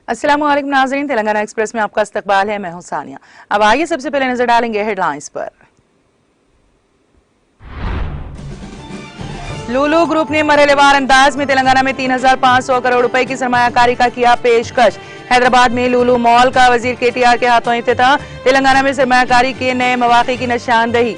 अस्सलामुअलैकुम नाज़रीन, तेलंगाना एक्सप्रेस में आपका इस्तकबाल है। मैं हूं सानिया। अब आइए सबसे पहले नजर डालेंगे हेडलाइंस पर। लूलू ग्रुप ने मरहलेवार अंदाज में तेलंगाना में 3,500 करोड़ रुपए की सरमायाकारी का किया पेशकश। हैदराबाद में लूलू मॉल का वजीर केटीआर के हाथों इफ्तिताह। तेलंगाना में सरमायाकारी के नए मौक़े की निशानदही।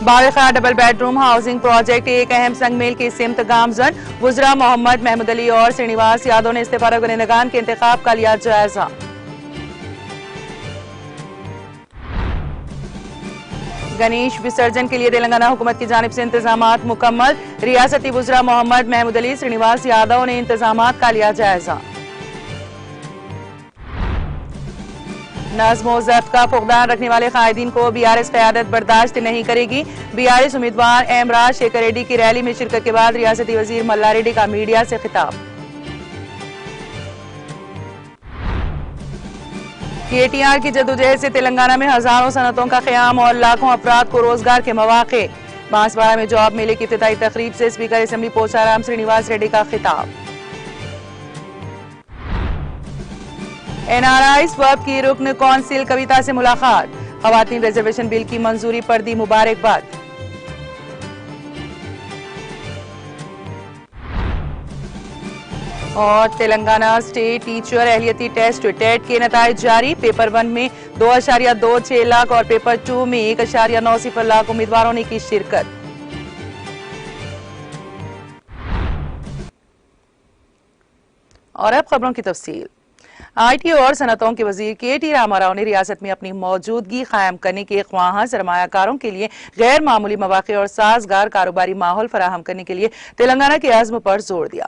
बारिखा डबल बेडरूम हाउसिंग प्रोजेक्ट एक अहम संगमेल की सिमत गामजन। वुज़रा मोहम्मद महमूद अली और श्रीनिवास यादव ने इस्तीफा कुनिंदगान के इंतखाब का लिया जायजा। गणेश विसर्जन के लिए तेलंगाना हुकूमत की जानिब से इंतजामात मुकम्मल। रियासती वुज़रा मोहम्मद महमूद अली श्रीनिवास यादव ने इंतजामात का लिया जायजा। नज़्म व ज़ब्त का फुक़दान रखने वाले कायदीन को बीआरएस क़यादत बर्दाश्त नहीं करेगी। बीआरएस उम्मीदवार एम राज शेखर रेड्डी की रैली में शिरकत के बाद रियासती वज़ीर मल्ला रेड्डी का मीडिया से खिताब। केटीआर की जद्दोजहद से तेलंगाना में हजारों सनतों का क़याम और लाखों अफराद को रोजगार के मौक़े। बांसवाड़ा में जॉब मेले की इफ्तिताई तकरीब से स्पीकर असेंबली पोचाराम श्रीनिवास रेड्डी का खिताब। एनआरआई स्वब की रुकन कौंसिल कविता से मुलाकात। ख़वातीन रिजर्वेशन बिल की मंजूरी पर दी मुबारकबाद। और तेलंगाना स्टेट टीचर अहलियती टेस्ट टेट के नताइज जारी। पेपर 1 में 2.26 लाख और पेपर 2 में 1.90 लाख उम्मीदवारों ने की शिरकत। और अब खबरों की तफसील। आईटी और सनतों के वजीर के.टी. रामाराव ने रियासत में अपनी मौजूदगी कायम करने के ख्वाहां सरमायाकारों के लिए गैर मामूली मौक़े और साजगार कारोबारी माहौल फराहम करने के लिए तेलंगाना के अज़्म पर जोर दिया।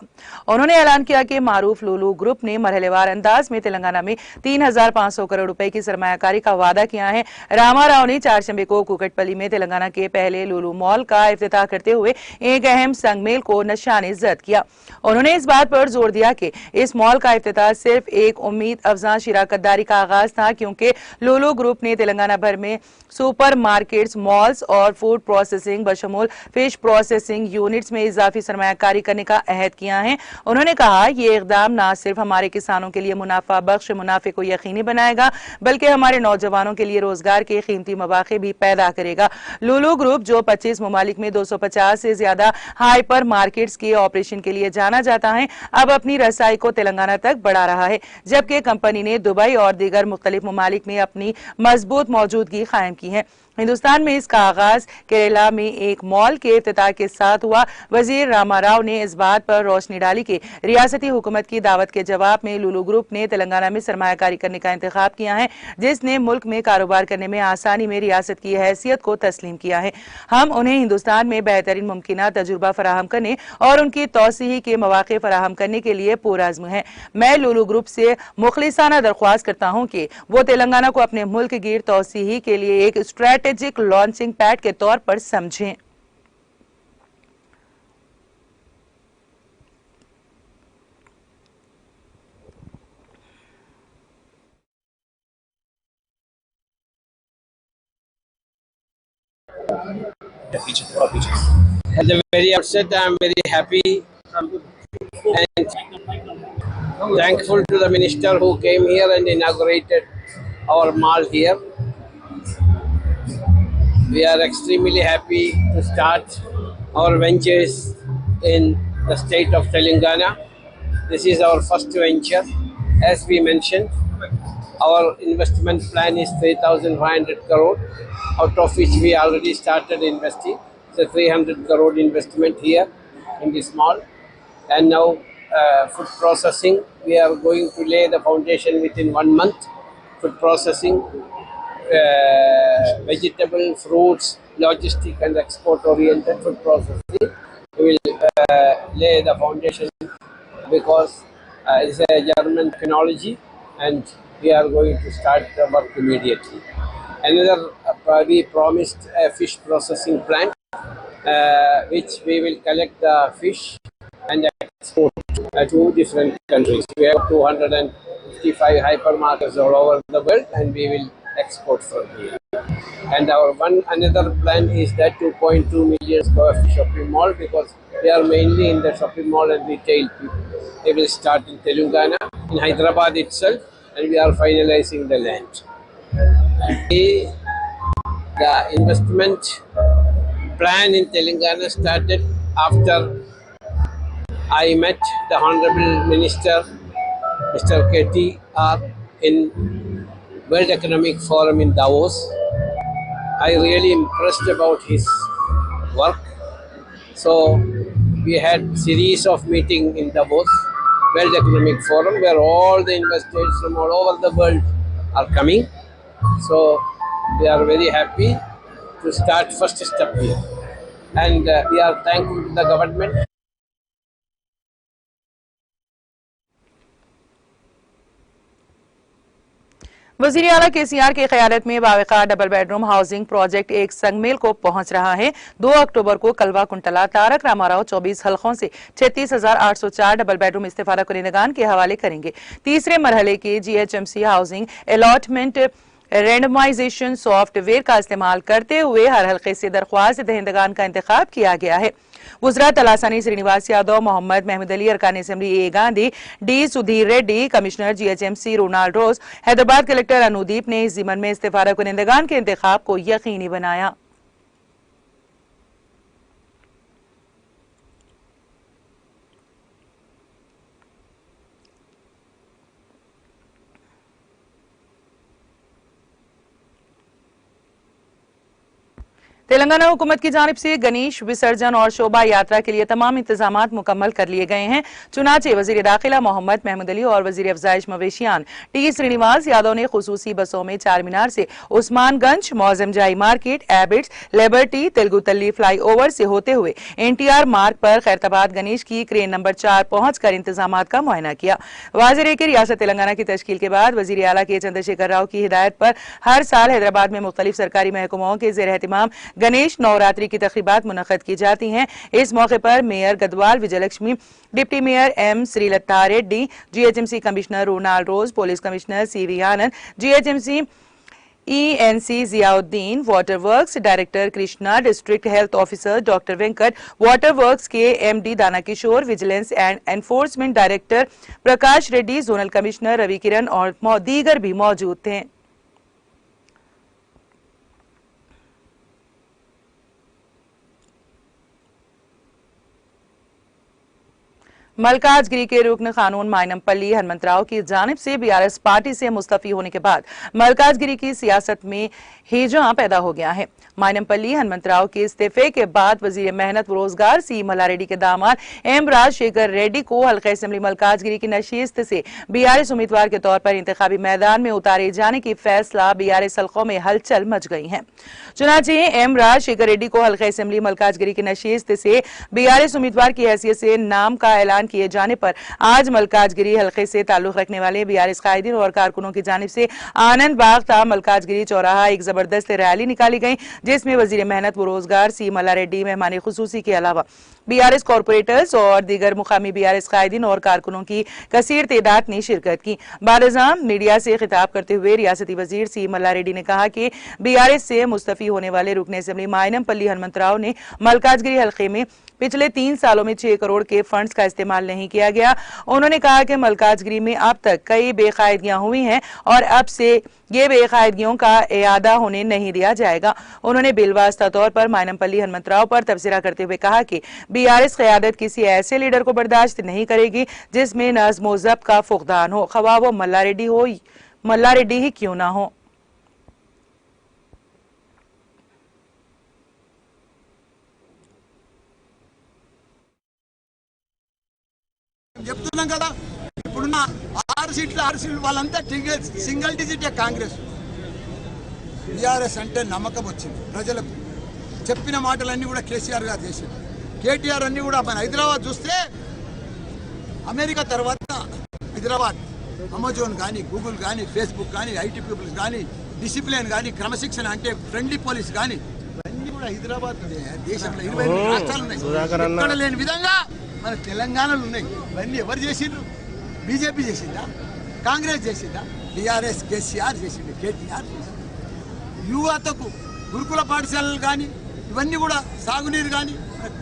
उन्होंने ऐलान किया कि मारूफ लूलू ग्रुप ने मरहलेवार अंदाज में तेलंगाना में 3,500 करोड़ रुपए की सरमायाकारी का वादा किया है। रामाराव ने चारशंबे को कुकटपल्ली में तेलंगाना के पहले लूलू मॉल का इफ्तिताह करते हुए एक अहम संगमेल को निशाने जद किया। उन्होंने इस बात पर जोर दिया कि इस मॉल का इफ्तिताह सिर्फ एक उम्मीद अफजा शिराकतदारी का आगाज था, क्योंकि लूलू ग्रुप ने तेलंगाना भर में सुपर मार्केट्स, मॉल्स और फूड प्रोसेसिंग बशमूल फिश प्रोसेसिंग यूनिट्स में इजाफी सरमायाकारी करने का अहद किया है। उन्होंने कहा, ये इकदाम न सिर्फ हमारे किसानों के लिए मुनाफा बख्श मुनाफे को यकीनी बनाएगा, बल्कि हमारे नौजवानों के लिए रोजगार के कीमती मौके भी पैदा करेगा। लूलू ग्रुप, जो 25 ममालिक में 250 से ज्यादा हाइपर मार्केट्स के ऑपरेशन के लिए जाना जाता है, अब अपनी रसाई को तेलंगाना तक बढ़ा रहा है, जबकि कंपनी ने दुबई और दीगर मुख्तलिफ ममालिक में अपनी मजबूत मौजूदगी कायम की है। हिंदुस्तान में इसका आगाज केरला में एक मॉल के इफ्तिताह के साथ हुआ। वजीर रामाराव ने इस बात पर रोशनी डाली कि रियासती हुकूमत की दावत के जवाब में लूलू ग्रुप ने तेलंगाना में सरमायाकारी करने का इंतखाब किया है, जिसने मुल्क में कारोबार करने में आसानी में रियासत की हैसियत को तस्लीम किया है। हम उन्हें हिंदुस्तान में बेहतरीन मुमकिन तजुर्बा फराहम करने और उनकी तौसीही के मौके फराहम करने के लिए पुरअज़्म है। मैं लूलू ग्रुप से मुखलिसाना दरख्वास्त करता हूँ कि वो तेलंगाना को अपने मुल्क गिर तौसीही के लिए एक स्ट्रेटेजिक लॉन्चिंग पैड के तौर पर समझें। At the very outset, I am very happy and thankful to the minister who came here and inaugurated our mall here. We are extremely happy to start our ventures in the state of Telangana. This is our first venture. As we mentioned, our investment plan is 3,500 crore, out of which we already started investing. So 300 crore investment here in this mall. And now food processing, we are going to lay the foundation within 1 month. Food processing, vegetable, fruits, logistic and export oriented food processing. We will lay the foundation because it's a German technology and we are going to start the work immediately. Another, we promised a fish processing plant, which we will collect the fish and export to different countries. We have 255 hypermarkets all over the world, and we will export from here. And our another plan is that 2.2 million square feet shopping mall, because we are mainly in the shopping mall and retail people. They will start in Telangana, in Hyderabad itself, and we are finalizing the land. The investment plan in Telangana started after I met the Honorable Minister, Mr. KTR, in World Economic Forum in Davos. I really impressed about his work. So we had series of meeting in Davos, World Economic Forum, where all the investors from all over the world are coming. So we are very happy to start first step here. And we are thankful to the government. वज़ीर आला KCR की क़यादत में बावक़ार double bedroom housing project एक संगमेल को पहुंच रहा है। 2 अक्टूबर को कलवा कुंटला तारक रामाराव 24 हलकों से 36,804 डबल बेडरूम इस्तिफादा कुनिंदगान के हवाले करेंगे। तीसरे मरहले के GHMC housing allotment randomisation software का इस्तेमाल करते हुए हर हल्के से दरख्वास्त दहिंदगान का इंतखाब किया गया है। वुज़रा तलासानी श्रीनिवास यादव, मोहम्मद महमूद अली, अरकान assembly A Gandhi, D Sudheer Reddy, commissioner GHMC Ronald Rose, Hyderabad collector Anudeep ने इस ज़िमन में इस्तिफादा कुनिंदगान के इंतखाब को यकीनी बनाया। तेलंगाना हुकूमत की जानिब से गणेश विसर्जन और शोभा यात्रा के लिए तमाम इंतजामात मुकम्मल कर लिए गए हैं। चुनाचे वजीर दाखिला मोहम्मद महमूद अली और वजीर अफजाइश मवेशियान टी श्रीनिवास यादव ने खुसूसी बसों में चार मीनार से Osmanganj, Moazzam Jahi market, Abids, Liberty, Telugu Thalli flyover से होते हुए NTR मार्ग पर खैरताबाद गणेश की क्रेन नंबर 4 पहुंचकर इंतजामात का मुआयना किया। वाज़ेह है कि रियासत तेलंगाना की तश्कील के बाद वजीर आला के चंद्रशेखर राव की हिदायत पर हर साल हैदराबाद में मुख्तलिफ सरकारी महकमों के ज़ेर एहतिमाम गणेश नवरात्रि की तकरीबात मुनक़्क़द की जाती हैं। इस मौके पर mayor Gadwal Vijayalakshmi, deputy mayor M Srilatha Reddy, GHMC commissioner Ronald Rose, police commissioner CV Anand, GHMC ENC Ziauddin, water works director Krishna, district health officer doctor Venkat, water works के MD Dana Kishore, vigilance and enforcement director Prakash Reddy, zonal commissioner Ravi Kiran और दीगर भी मौजूद थे। मलकाजगिरी के रुकन कानून मायनमपल्ली हनुमंतराव की जानिब से BRS पार्टी से मुस्तफी होने के बाद मलकाजगिरी की सियासत में हिजां पैदा हो गया है। मायनमपल्ली हनुमंतराव के इस्तीफे के बाद वजीर मेहनत व रोजगार C मल्लारेड्डी के दामाद M राजशेखर रेड्डी को हल्का असेंबली मलकाजगिरी की नशिस्त से BRS उम्मीदवार के तौर पर इंतखाबी मैदान में उतारे जाने की फैसला BRS हल्कों में हलचल मच गई है। चुनाचे M राजशेखर रेड्डी को हल्का असेंबली मलकाजगिरी की नशिस्त से BRS उम्मीदवार की हैसियत से नाम का ऐलान किए जाने पर आज मलकाजगिरी हल्के से ताल्लुक रखने वाले BRS कायदीन और कारकुनों की जानिब से आनंद बाग ता मलकाजगिरी चौराहा एक जबरदस्त रैली निकाली गई, जिसमें वजीर मेहनत व रोजगार C मल्लारेड्डी मेहमान खुसूसी के अलावा BRS कॉरपोरेटर्स और दीगर मुकामी BRS कायदीन और कारकुनों की कसीर तादाद ने शिरकत की। बादशाह मीडिया से खिताब करते हुए रियासती वजीर C मल्लारेड्डी ने कहा कि BRS से मुस्तफी होने वाले रुकन असेंबली मायनमपल्ली हनुमंतराव ने मलकाजगिरी हल्के में पिछले 3 सालों में 6 करोड़ के फंड्स का इस्तेमाल नहीं किया गया। उन्होंने कहा कि मलकाजगिरी में अब तक कई बेकायदगियां हुई हैं और अब से ये बेकायदगियों का इयादा होने नहीं दिया जाएगा। उन्होंने बिलवास्ता तौर पर मायनमपल्ली हनुमंतराव पर तबसरा करते हुए कहा कि BRS क़यादत किसी ऐसे लीडर को बर्दाश्त नहीं करेगी जिसमें नज़्म व ज़ब्त का फुक़दान हो, ख़वाह वो मल्लारेड्डी ही क्यों ना हो। చెప్తున్నాం కదా, ఇప్పుడున్న 6 సీట్లు వాళ్ళంతా సింగిల్ డిజిటే కాంగ్రెస్. BRS అంటే నమ్మకం వచ్చింది ప్రజలకు. చెప్పిన మాటలన్నీ కూడా కేసీఆర్ గారు చేశారు. KTR అన్ని కూడా మన హైదరాబాద్ చూస్తే అమెరికా తర్వాత హైదరాబాద్ అమెజాన్ కానీ, గూగుల్ కానీ, ఫేస్బుక్ కానీ, IT పీపుల్స్ కానీ, డిసిప్లిన్ కానీ క్రమశిక్షణ అంటే ఫ్రెండ్లీ పోలీస్ కానీ ఇవన్నీ కూడా హైదరాబాద్ దేశంలో 22 రాష్ట్రాలు ఉన్నాయి. ఇక్కడ లేని విధంగా మన తెలంగాణలో ఉన్నాయి. ఇవన్నీ ఎవరు చేసిండ్రు? బీజేపీ చేసిందా? కాంగ్రెస్ చేసిందా? టీఆర్ఎస్ కేసీఆర్ చేసిండు, కేటీఆర్ చేసిండు. యువతకు గురుకుల పాఠశాలలు కానీ ఇవన్నీ కూడా సాగునీరు కానీ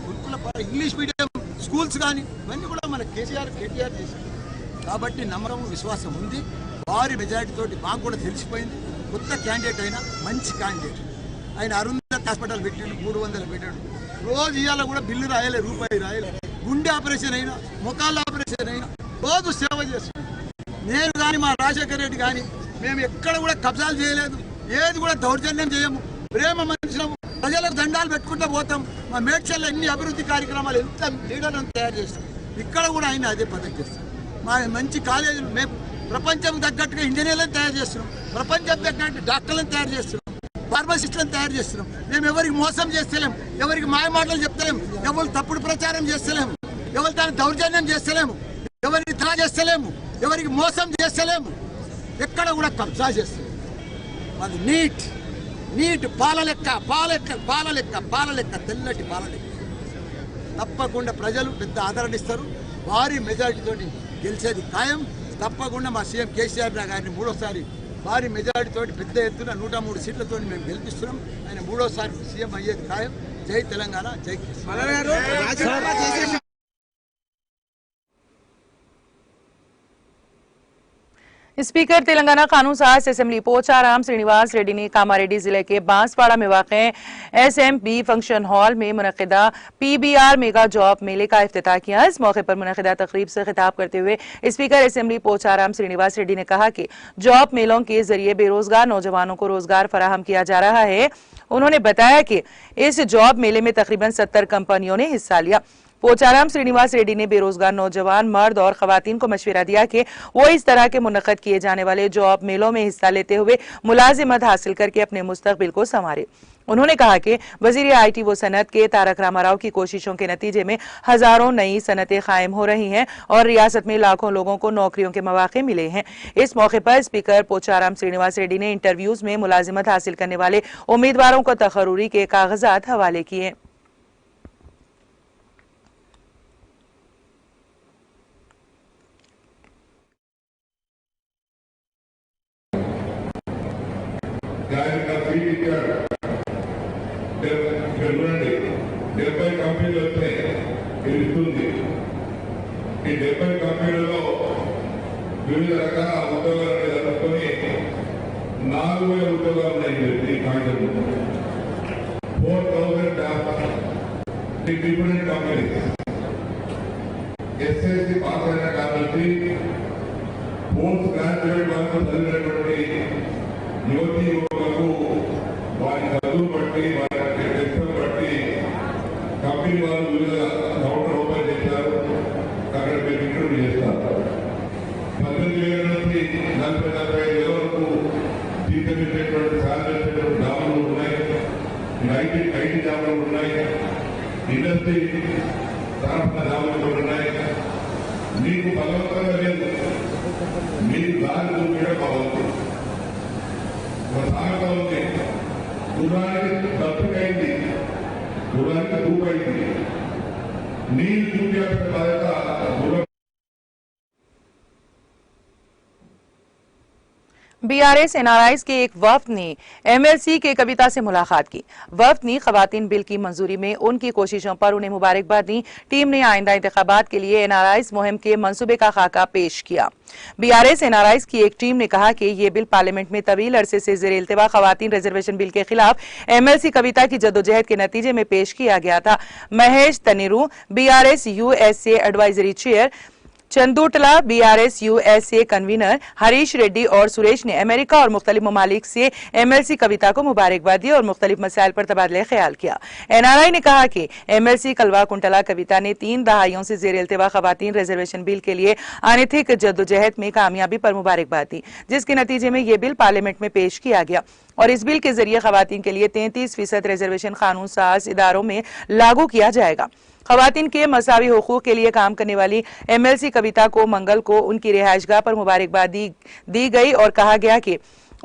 గురుకుల ఇంగ్లీష్ మీడియం స్కూల్స్ కానీ ఇవన్నీ కూడా మన కేసీఆర్ కేటీఆర్ చేసిండు. కాబట్టి నమ్మకం విశ్వాసం ఉంది. భారీ మెజారిటీ తోటి మాకు కూడా తెలిసిపోయింది. కొత్త క్యాండిడేట్ అయినా మంచి క్యాండిడేట్. ఆయన అరుంధతి హాస్పిటల్ పెట్టాడు, 300 పెట్టాడు. రోజు ఇవాళ కూడా బిల్లు రాయలే, రూపాయి రాయలే. గుండె ఆపరేషన్ అయినా మొకాళ్ళ ఆపరేషన్ అయినా రోజు సేవ చేస్తున్నాం. నేను కానీ మా రాజశేఖర రెడ్డి కానీ మేము ఎక్కడ కూడా కబ్జాలు చేయలేదు, ఏది కూడా దౌర్జన్యం చేయము. ప్రేమ మనుషులము, ప్రజలకు దండాలు పెట్టుకుంటూ పోతాం. మా మేడ్చల్లో ఎన్ని అభివృద్ధి కార్యక్రమాలు ఎంత లీడర్లను తయారు చేస్తాం. ఇక్కడ కూడా ఆయన అదే పద్ధతి చేస్తాం. మా మంచి కాలేజీలు మేము ప్రపంచం తగ్గట్టుగా ఇంజనీర్లను తయారు చేస్తున్నాం, ప్రపంచం తగ్గట్టు డాక్టర్లను తయారు చేస్తున్నాం, ఫార్మసిస్టులను తయారు చేస్తున్నాం. మేము ఎవరికి మోసం చేస్తలేము, ఎవరికి మాయ మాటలు చెప్తలేము, ఎవరు తప్పుడు ప్రచారం చేస్తలేము, ఎవరు దాన్ని దౌర్జన్యం చేస్తలేము, ఎవరికి తా చేస్తలేము, ఎవరికి మోసం చేస్తలేము. ఎక్కడ కూడా కబ్జా చేస్తలేము. అది నీట్ పాల లెక్క తెల్లటి పాల లెక్క. తప్పకుండా ప్రజలు పెద్ద ఆదరణ ఇస్తారు. భారీ మెజారిటీతో గెలిచేది ఖాయం. తప్పకుండా మా సీఎం కేసీఆర్ గారిని మూడోసారి భారీ మెజారిటీతో పెద్ద ఎత్తున 103 సీట్లతో మేము గెలిపిస్తున్నాం. ఆయన మూడోసారి సీఎం అయ్యేది ఖాయం. జై తెలంగాణ, జై కేసీఆర్. स्पीकर तेलंगाना कानून साज असेंबली पोचाराम श्रीनिवास रेड्डी ने कामारेड्डी जिले के बांसवाड़ा में वाक़े एसएमबी फंक्शन हॉल में मुनक़िदा पीबीआर मेगा जॉब मेले का इफ्तिताह किया। इस मौके पर मुनक़िदा तकरीब से खिताब करते हुए स्पीकर असेंबली पोचाराम श्रीनिवास रेड्डी ने कहा कि जॉब मेलों के जरिए बेरोजगार नौजवानों को रोजगार फराहम किया जा रहा है। उन्होंने बताया कि इस जॉब मेले में तकरीबन 70 कंपनियों ने हिस्सा लिया। पोचाराम श्रीनिवास रेड्डी ने बेरोजगार नौजवान मर्द और खवातीन को मशवरा दिया कि वो इस तरह के मुनक़्क़द किए जाने वाले जॉब मेलों में हिस्सा लेते हुए मुलाजिमत हासिल करके अपने मुस्तक़बिल को संवारे। उन्होंने कहा कि वज़ीर IT व सनत के तारक रामाराव की कोशिशों के नतीजे में हजारों नई सनतें कायम हो रही हैं और रियासत में लाखों लोगों को नौकरियों के मौके मिले हैं। इस मौके पर स्पीकर पोचाराम श्रीनिवास रेड्डी ने इंटरव्यूज में मुलाजिमत हासिल करने वाले उम्मीदवारों को तकर्रुरी के कागजात हवाले किए। చూడండి 70 కంపెనీలు వస్తే తెలుస్తుంది. ఈ 70 కంపెనీలలో వివిధ రకాల ఉద్యోగాలను జరుపుకొని 4000 ఉద్యోగాలు ఉన్నాయి. ఈ contract 4000 different companies SSC pass అయిన కాబట్టి పోస్ట్ గ్రాడ్యుయేట్ వరకు చదివినటువంటి యువతీ యువకులకు వారి చదువు బట్టి కంపెనీ వాళ్ళు వివిధ కౌంటర్ ఓపెన్ చేశారు. అక్కడ మీరు ఇంటర్వ్యూ చేస్తారు. 18,000 నుంచి 40,000 వరకు జీతం ఇచ్చేటువంటి శాలరీ జాబులు ఉన్నాయి. ఐటీ జాబులు ఉన్నాయి. ఇండస్ట్రీ తరఫున జాబులు ఉన్నాయి. మీకు బలవంతంగా లేదు, మీరు దారి చూపించడం కావచ్చు. ఒక సామెత ఉంది, గుర్రానికి దత్తుకైంది, గుర్రానికి దూకైంది. నీళ్ళు చూపించాల్సిన బాధ్యత గుర్రం. BRS NRIs के एक वफ्द ने MLC के कविता से मुलाकात की। वफ्द ने खवातीन बिल की मंजूरी में उनकी कोशिशों पर उन्हें मुबारकबाद दी। टीम ने आइंदा इंतखाबात के लिए NRIs मुहिम के मंसूबे का खाका पेश किया। BRS NRIs की एक टीम ने कहा कि ये बिल पार्लियामेंट में तवील अरसे से ज़ेर इल्तिवा खवातीन रिजर्वेशन बिल के खिलाफ MLC कविता की जद्दोजहद के नतीजे में पेश किया गया था। Mahesh Taneru BRS USA advisory chair, Chandutla BRS USA convener, Harish Reddy और सुरेश ने अमेरिका और मुख्तलिफ ममालिक से MLC कविता को मुबारकबाद दी और मुख्तलिफ मसाइल पर तबादला ख्याल किया। NRI ने कहा कि MLC कलवा कुंटला कविता ने 3 दहाइयों से जेर इल्तिवा खवातीन रिजर्वेशन बिल के लिए अनैतिक जद्दोजहद में कामयाबी पर मुबारकबाद दी, जिसके नतीजे में ये बिल पार्लियामेंट में पेश किया गया और इस बिल के जरिए खवातीन के लिए 33% रिजर्वेशन कानून साज इदारों में लागू किया जाएगा। खवातीन के मसावी हुकूक के लिए काम करने वाली MLC कविता को मंगल को उनकी रिहाइशगाह पर मुबारकबाद दी गई और कहा गया कि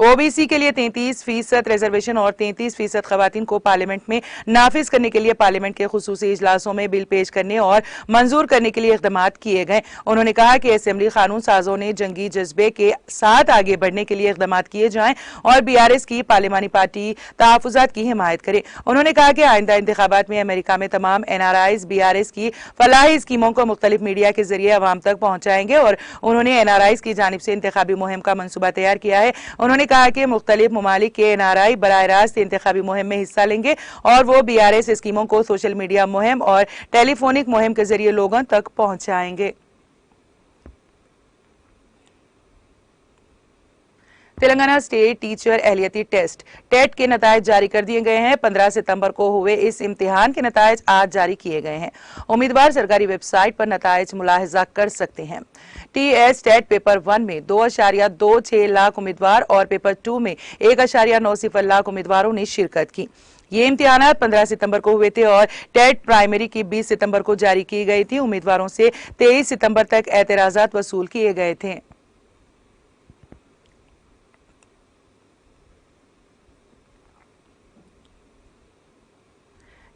ओबीसी के लिए 33% रिजर्वेशन और 33% खवातीन को पार्लियामेंट में नाफिज करने के लिए पार्लियामेंट के खुसूसी इजलासों में बिल पेश करने और मंजूर करने के लिए इकदाम किए गए। उन्होंने कहा कि असेंबली कानून साजों ने जंगी जज्बे के साथ आगे बढ़ने के लिए इकदाम किए जाएं और बीआरएस की पार्लियामानी पार्टी तहफुजात की हिमायत करे। उन्होंने कहा कि आइंदा इंतखाबात में अमेरिका में तमाम एनआरआईज बीआरएस की फलाही स्कीमों को मुख्तलिफ मीडिया के जरिए अवाम तक पहुंचाएंगे और उन्होंने एनआरआईज की जानिब से इंतखाबी मुहिम का मंसूबा तैयार किया है। उन्होंने कहा कि मुख्तलिफ ममालिक के एनआरआई बराह रास्त इंतखाबी मुहिम में हिस्सा लेंगे और वो बीआरएस स्कीमों को सोशल मीडिया मुहिम और टेलीफोनिक मुहिम के जरिए लोगों तक पहुंचाएंगे। तेलंगाना स्टेट टीचर अहलियती टेस्ट टेट के नतायज जारी कर दिए गए हैं। 15 सितंबर को हुए इस इम्तिहान के नतायज आज जारी किए गए हैं। उम्मीदवार सरकारी वेबसाइट पर नतायज मुलाहिजा कर सकते हैं। टीएस टेट पेपर 1 में 2.26 लाख उम्मीदवार और पेपर 2 में 1.90 लाख उम्मीदवारों ने शिरकत की। ये इम्तिहानात 15 सितंबर को हुए थे और टेट प्राइमरी की 20 सितंबर को जारी की गई थी। उम्मीदवारों से 23 सितंबर तक एतराजात वसूल किए गए थे।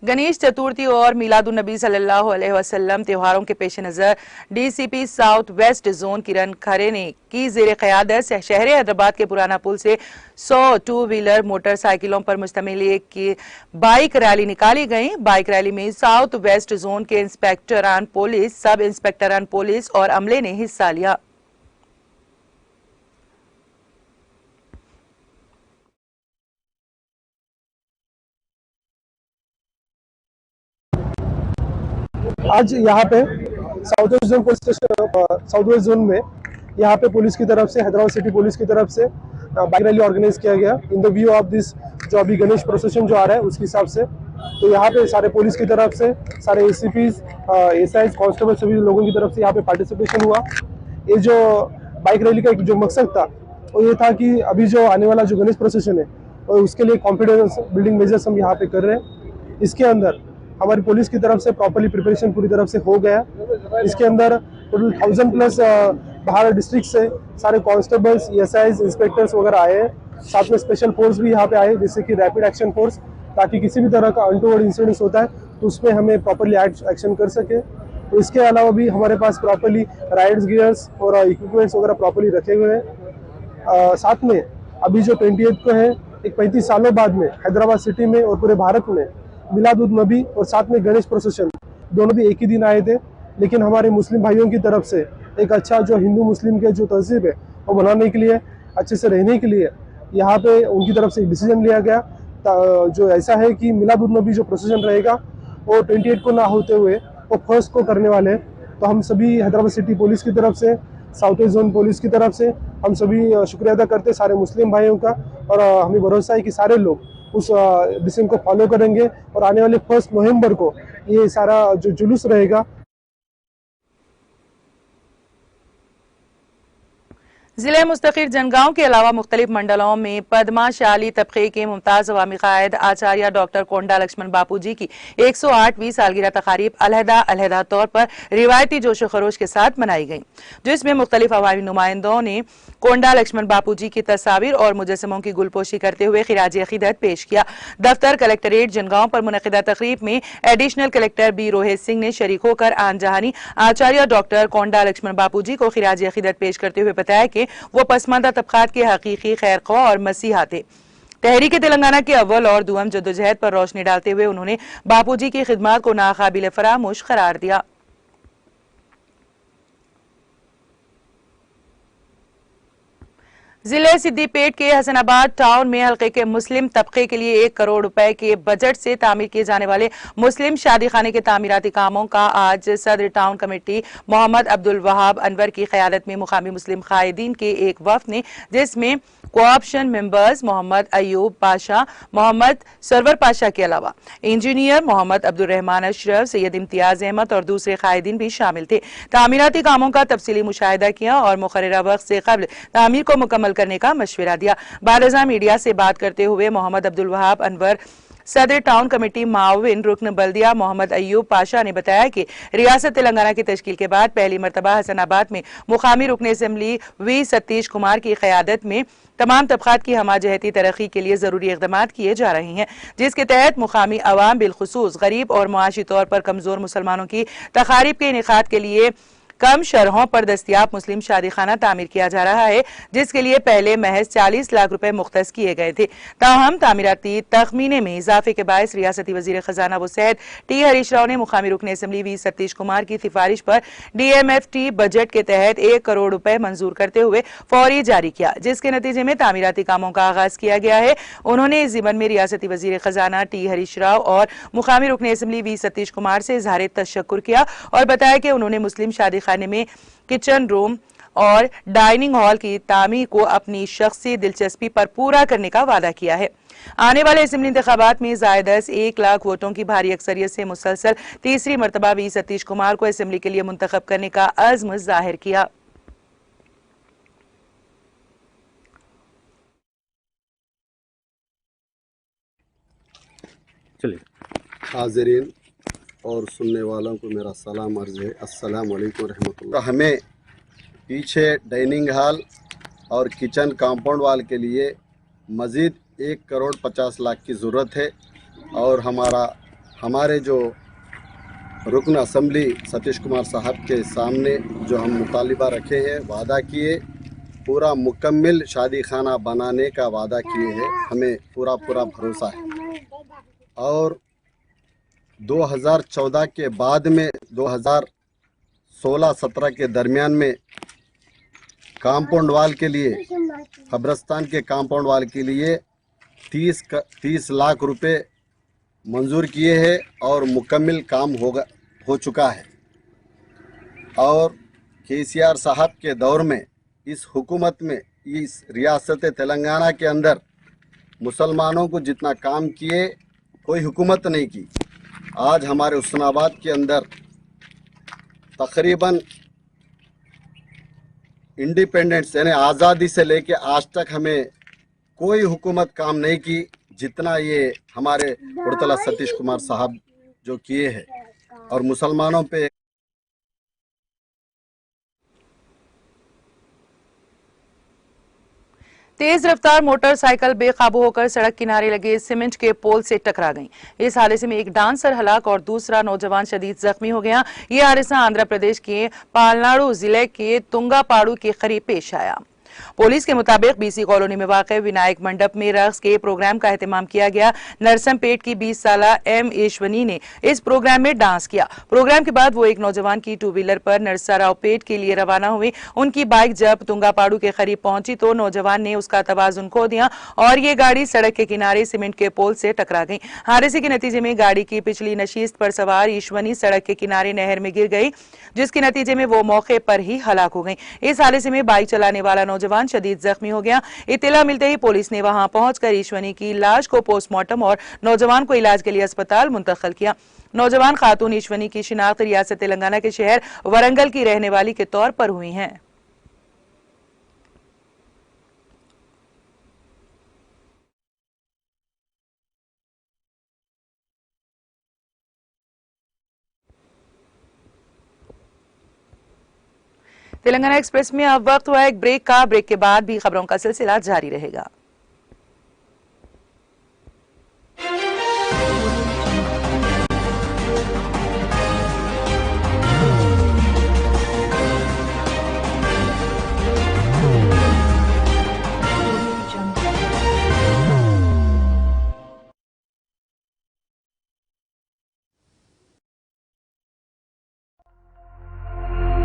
गणेश चतुर्थी और मिलादुन्नबी सल्लल्लाहु अलैहि वसल्लम त्योहारों के पेश नजर डीसीपी साउथ वेस्ट जोन किरण खरे ने की जेर क़यादत शहर हैदराबाद के पुराना पुल से 100 टू व्हीलर मोटरसाइकिलों पर मुश्तमिल एक बाइक रैली निकाली गई। बाइक रैली में साउथ वेस्ट जोन के इंस्पेक्टरान पुलिस, सब इंस्पेक्टरान पुलिस और अमले ने हिस्सा लिया। आज यहाँ पे south west zone police station, south west zone में यहाँ पे पुलिस की तरफ से, हैदराबाद सिटी पुलिस की तरफ से बाइक रैली ऑर्गेनाइज किया गया in the view of this जो अभी गणेश प्रोसेशन जो आ रहा है उसके हिसाब से। तो यहाँ पे सारे पुलिस की तरफ से, सारे एसीपीज, एसआईज, कांस्टेबल सभी लोगों की तरफ से यहाँ पे पार्टिसिपेशन हुआ। ये जो बाइक रैली का एक जो मकसद था वो ये था कि अभी जो आने वाला जो गणेश प्रोसेशन है और उसके लिए कॉन्फिडेंस बिल्डिंग मेजर्स हम यहाँ पे कर रहे हैं। इसके अंदर हमारी पुलिस की तरफ से प्रॉपर्ली प्रिपरेशन पूरी तरफ से हो गया। इसके अंदर टोटल 1000+ बाहर डिस्ट्रिक्ट से सारे कांस्टेबल्स, एसआईज, इंस्पेक्टर्स वगैरह आए हैं। साथ में स्पेशल फोर्स भी यहाँ पे आए जैसे कि रैपिड एक्शन फोर्स, ताकि किसी भी तरह का अनटोवर्ड इंसिडेंट्स होता है तो उसमें हमें प्रॉपर्ली एक्शन कर सके। तो इसके अलावा भी हमारे पास प्रॉपर्ली राइड्स गियर्स और इक्विपमेंट्स वगैरह प्रॉपर्ली रखे हुए हैं। साथ में अभी जो 28 को है, एक 35 सालों बाद में हैदराबाद सिटी में और पूरे भारत में मिलादुन्नबी और साथ में गणेश प्रोसेशन दोनों भी एक ही दिन आए थे। लेकिन हमारे मुस्लिम भाइयों की तरफ से एक अच्छा जो हिंदू मुस्लिम के जो तहजीब है वो बनाने के लिए, अच्छे से रहने के लिए यहाँ पे उनकी तरफ से एक डिसीजन लिया गया। जो ऐसा है कि मिलादुन्नबी जो प्रोसेशन रहेगा वो 28 को ना होते हुए वो 1 को करने वाले हैं। तो हम सभी हैदराबाद सिटी पुलिस की तरफ से, साउथ वेस्ट जोन पुलिस की तरफ से हम सभी शुक्रिया अदा करते हैं सारे मुस्लिम भाइयों का। और हमें भरोसा है कि सारे लोग उस डिसीजन को फॉलो करेंगे और आने वाले 1 नवंबर को ये सारा जो जुलूस रहेगा। जिले मुस्तकिर जनगांव के अलावा मुख्तलिफ मंडलों में पद्माशाली तबके के मुमताज अवामी कायद आचार्य डॉक्टर कोंडा लक्ष्मण बापू जी की 108वीं सालगिरह तकारीब अलहदा तौर पर रिवायती जोश खरोश के साथ मनाई गई, जिसमें मुख्तलिफ अवामी नुमाइंदों ने कोंडा लक्ष्मण बापू जी की तस्वीर और मुजस्समों की गुलपोशी करते हुए खिराज अकीदत पेश किया। दफ्तर कलेक्टरेट जनगांव पर मुनक़िदा तकरीब में additional collector B Rohit Singh ने शरीक होकर आन जहानी आचार्य डॉक्टर कोंडा लक्ष्मण बापू जी को खिराज अकीदत पेश करते हुए बताया कि वो पसमानदा तबकात के हकीकी खैरख्वाह और मसीहा थे। तहरीक तेलंगाना के अव्वल और दुआम जद्दोजहद पर रोशनी डालते हुए उन्होंने बापूजी की खिदमत को नाकाबिल फरामोश करार दिया। जिले सिद्दीपेट के हसनाबाद टाउन में हल्के के मुस्लिम तबके के लिए 1 करोड़ रुपए के बजट से तामीर किए जाने वाले मुस्लिम शादी खाने के तामीराती कामों का आज सदर टाउन कमेटी मोहम्मद अब्दुल वहाब अनवर की क़यादत में मुकामी मुस्लिम कायदीन के एक वफ़द ने, जिसमें कोऑप्शन मेंबर्स मोहम्मद अयूब पाशा, मोहम्मद सरवर पाशा के अलावा इंजीनियर मोहम्मद अब्दुल रहमान अशरफ, सैयद इम्तियाज अहमद और दूसरे कायदीन भी शामिल थे। तामीराती कामों का तफसीली मुशाहिदा किया और मुकर्ररा वक्त से कबल तामीर को मुकम्मल करने का मशवरा दिया। बारजा मीडिया से बात करते हुए मोहम्मद अब्दुल वहाब अनवर सदर टाउन कमेटी माविन रुकन बल्दिया मोहम्मद अयूब पाशा ने बताया कि रियासत तेलंगाना की तश्कील के बाद पहली मरतबा हसनाबाद में मुकामी रुकन असेंबली वी सतीश कुमार की क़यादत में तमाम तबक़ात की हमाजहती तरक्की के लिए जरूरी इक़दाम किए जा रहे हैं, जिसके तहत मुकामी अवाम बिलखुसूस गरीब और मुआशी तौर पर कमजोर मुसलमानों की तकारीब के इनेकाद के लिए कम शरहों पर दस्तियाब मुस्लिम शादी खाना तामीर किया जा रहा है, जिसके लिए पहले महज 40 लाख रुपए मुख्तस किए गए थे। ताहम तामीराती तखमीने में इजाफे के बायस रियासती वजीर खजाना अबू सैद टी हरीश राव ने मुकामी रुकन असेंबली वी सतीश कुमार की सिफारिश पर DMFT बजट के तहत 1 करोड़ रुपए मंजूर करते हुए फौरी जारी किया, जिसके नतीजे में तामीराती कामों का आगाज किया गया है। उन्होंने इस जिमन में रियासती वजीर खजाना टी हरीश राव और मुकामी रुकन असेंबली वी सतीश कुमार से इजहार तशक्कुर किया और बताया कि उन्होंने मुस्लिम शादी खाने में किचन रूम और डाइनिंग हॉल की तामीर को अपनी शख्सी दिलचस्पी पर पूरा करने का वादा किया है। आने वाले असेंबली इंतखाबात में ज़ायदस 1 लाख वोटों की भारी अक्सरियत से मुसलसल तीसरी मरतबा वी सतीश कुमार को असेंबली के लिए मुंतखब करने का अज़्म जाहिर किया। हाज़रीन और सुनने वालों को मेरा सलाम अर्ज़ है, अस्सलाम वालेकुम रहमतुल्लाह। हमें पीछे डाइनिंग हॉल और किचन कंपाउंड वाल के लिए मज़ीद 1 करोड़ 50 लाख की ज़रूरत है और हमारे जो रुकन असम्बली सतीश कुमार साहब के सामने जो हम मुतालिबा रखे हैं, वादा किए, पूरा मुकम्मिल शादी खाना बनाने का वादा किए हैं, हमें पूरा भरोसा है। और 2014 के बाद में 2016-17 के दरमियान में कंपाउंड वाल के लिए, कब्रस्तान के कंपाउंड वाल के लिए 30 लाख रुपए मंजूर किए हैं और मुकम्मिल काम हो चुका है। और KCR साहब के दौर में इस हुकूमत में, इस रियासत तेलंगाना के अंदर मुसलमानों को जितना काम किए कोई हुकूमत नहीं की। आज हमारे हुस्नाबाद के अंदर तकरीबन इंडिपेंडेंस यानी आज़ादी से लेके आज तक हमें कोई हुकूमत काम नहीं की जितना ये हमारे उड़तला सतीश कुमार साहब जो किए हैं। और मुसलमानों पे तेज रफ्तार मोटरसाइकिल बेकाबू होकर सड़क किनारे लगे सीमेंट के पोल से टकरा गई। इस हादसे में एक डांसर हलाक और दूसरा नौजवान शदीद जख्मी हो गया। यह हादसा आंध्र प्रदेश के पालनाडु जिले के तुंगापाड़ू के करीब पेश आया। पुलिस के मुताबिक BC कॉलोनी में वाक़े विनायक मंडप में रक्स के प्रोग्राम का एहतमाम किया गया। नरसमपेट की 20 साला M ईश्वनी ने इस प्रोग्राम में डांस किया। प्रोग्राम के बाद वो एक नौजवान की 2 व्हीलर पर नरसरावपेट के लिए रवाना हुई। उनकी बाइक जब तुंगापाड़ू के करीब पहुंची तो नौजवान ने उसका तवाजुन खो दिया और ये गाड़ी सड़क के किनारे सीमेंट के पोल से टकरा गई। हादसे के नतीजे में गाड़ी की पिछली नशीस्त पर सवार ईश्वनी सड़क के किनारे नहर में गिर गई, जिसके नतीजे में वो मौके पर ही हलाक हो गई। इस हादसे में बाइक चलाने वाला नौजवान शदीद जख्मी हो गया। इत्तला मिलते ही पुलिस ने वहां पहुंचकर ईश्वनी की लाश को पोस्टमार्टम और नौजवान को इलाज के लिए अस्पताल मुंतकिल किया। नौजवान खातून ईश्वनी की शिनाख्त रियासत तेलंगाना के शहर वरंगल की रहने वाली के तौर पर हुई है। तेलंगाना एक्सप्रेस में अब वक्त हुआ एक ब्रेक का। ब्रेक के बाद भी खबरों का सिलसिला जारी रहेगा।